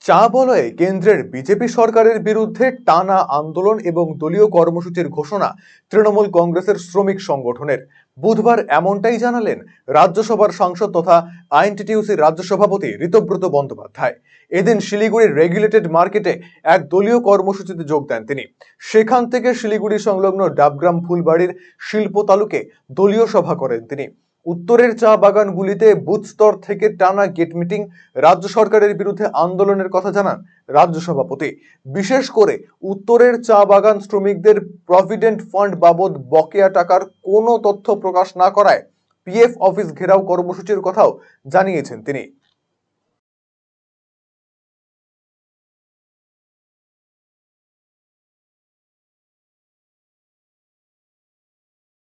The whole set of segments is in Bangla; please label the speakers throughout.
Speaker 1: চা বলয়ে কেন্দ্রের বিজেপি সরকারের বিরুদ্ধে টানা আন্দোলন এবং দলীয় কর্মসূচির ঘোষণা তৃণমূল কংগ্রেসের শ্রমিক সংগঠনের। বুধবার এমনটাই জানালেন রাজ্যসভার সাংসদ তথা আইএনটিটিইউসির রাজ্য সভাপতি ঋতব্রত বন্দ্যোপাধ্যায়। এদিন শিলিগুড়ির রেগুলেটেড মার্কেটে এক দলীয় কর্মসূচিতে যোগ দেন তিনি। সেখান থেকে শিলিগুড়ি সংলগ্ন ডাবগ্রাম ফুলবাড়ির শিল্প তালুকে দলীয় সভা করেন তিনি। উত্তরের চা বাগানগুলিতে বুথ স্তর থেকে টানা গেট মিটিং, রাজ্য সরকারের বিরুদ্ধে আন্দোলনের কথা জানান রাজ্য সভাপতি। বিশেষ করে উত্তরের চা বাগান শ্রমিকদের প্রভিডেন্ট ফান্ড বাবদ বকেয়া টাকার কোনো তথ্য প্রকাশ না করায় পিএফ অফিস ঘেরাও কর্মসূচির কথাও জানিয়েছেন তিনি।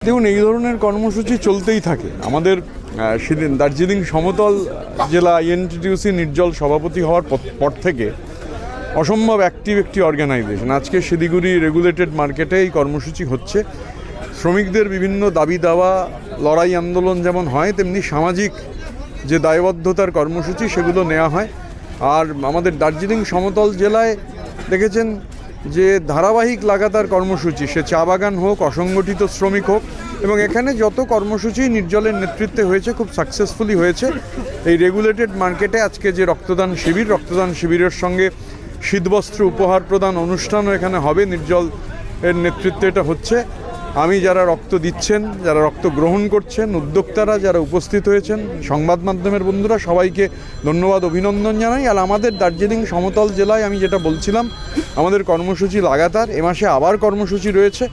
Speaker 2: দেখুন, এই ধরনের কর্মসূচি চলতেই থাকে। আমাদের সেদিন দার্জিলিং সমতল জেলা আইএনটিটিইউসি নির্জল সভাপতি হওয়ার পর থেকে অসম্ভব অ্যাক্টিভ একটি অর্গানাইজেশন। আজকে শিলিগুড়ি রেগুলেটেড মার্কেটে এই কর্মসূচি হচ্ছে। শ্রমিকদের বিভিন্ন দাবি দাওয়া, লড়াই আন্দোলন যেমন হয়, তেমনি সামাজিক যে দায়বদ্ধতার কর্মসূচি সেগুলো নেওয়া হয়। আর আমাদের দার্জিলিং সমতল জেলায় দেখেছেন যে ধারাবাহিক লাগাতার কর্মসূচি, সে চা বাগান হোক, অসংগঠিত শ্রমিক হোক, এবং এখানে যত কর্মসূচি নির্জলের নেতৃত্বে হয়েছে খুব সাকসেসফুলি হয়েছে। এই রেগুলেটেড মার্কেটে আজকে যে রক্তদান শিবিরের সঙ্গে শীতবস্ত্র উপহার প্রদান অনুষ্ঠানও এখানে হবে। নির্জল এর নেতৃত্বে এটা হচ্ছে। আমি যারা রক্ত দিচ্ছেন, যারা রক্ত গ্রহণ করছেন, উদ্যোক্তারা যারা উপস্থিত হয়েছেন, সংবাদ মাধ্যমের বন্ধুরা, সবাইকে ধন্যবাদ, অভিনন্দন জানাই। আর আমাদের দার্জিলিং সমতল জেলায় আমি যেটা বলছিলাম, আমাদের কর্মসূচি লাগাতার। এ মাসে আবার কর্মসূচি রয়েছে।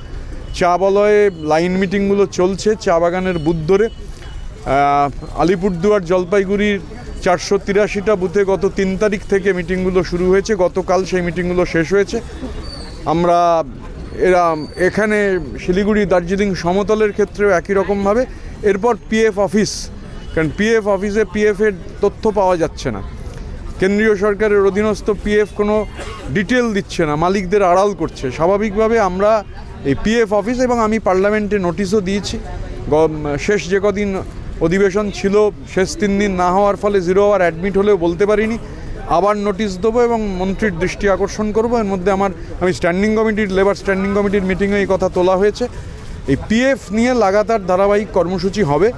Speaker 2: চা বলয়ে লাইন মিটিংগুলো চলছে চা বাগানের বুথ ধরে। আলিপুরদুয়ার, জলপাইগুড়ির 483টা বুথে গত 3 তারিখ থেকে মিটিংগুলো শুরু হয়েছে। গতকাল সেই মিটিংগুলো শেষ হয়েছে। আমরা এখানে শিলিগুড়ি, দার্জিলিং সমতলের ক্ষেত্রেও একই রকমভাবে। এরপর পিএফ অফিস, কারণ পিএফ অফিসে পিএফের তথ্য পাওয়া যাচ্ছে না। কেন্দ্রীয় সরকারের অধীনস্থ পিএফ কোনো ডিটেল দিচ্ছে না, মালিকদের আড়াল করছে। স্বাভাবিকভাবে আমরা এই পিএফ অফিস, এবং আমি পার্লামেন্টে নোটিশও দিয়েছি। শেষ যে কদিন অধিবেশন ছিল, শেষ 3 দিন না হওয়ার ফলে 0 আওয়ার অ্যাডমিট হলেও বলতে পারিনি। আবার নোটিশ দেবো এবং মন্ত্রীর দৃষ্টি আকর্ষণ করব। এর মধ্যে আমি লেবার স্ট্যান্ডিং কমিটির মিটিংয়ে এই কথা তোলা হয়েছে। এই পিএফ নিয়ে লাগাতার ধারাবাহিক কর্মসূচি হবে।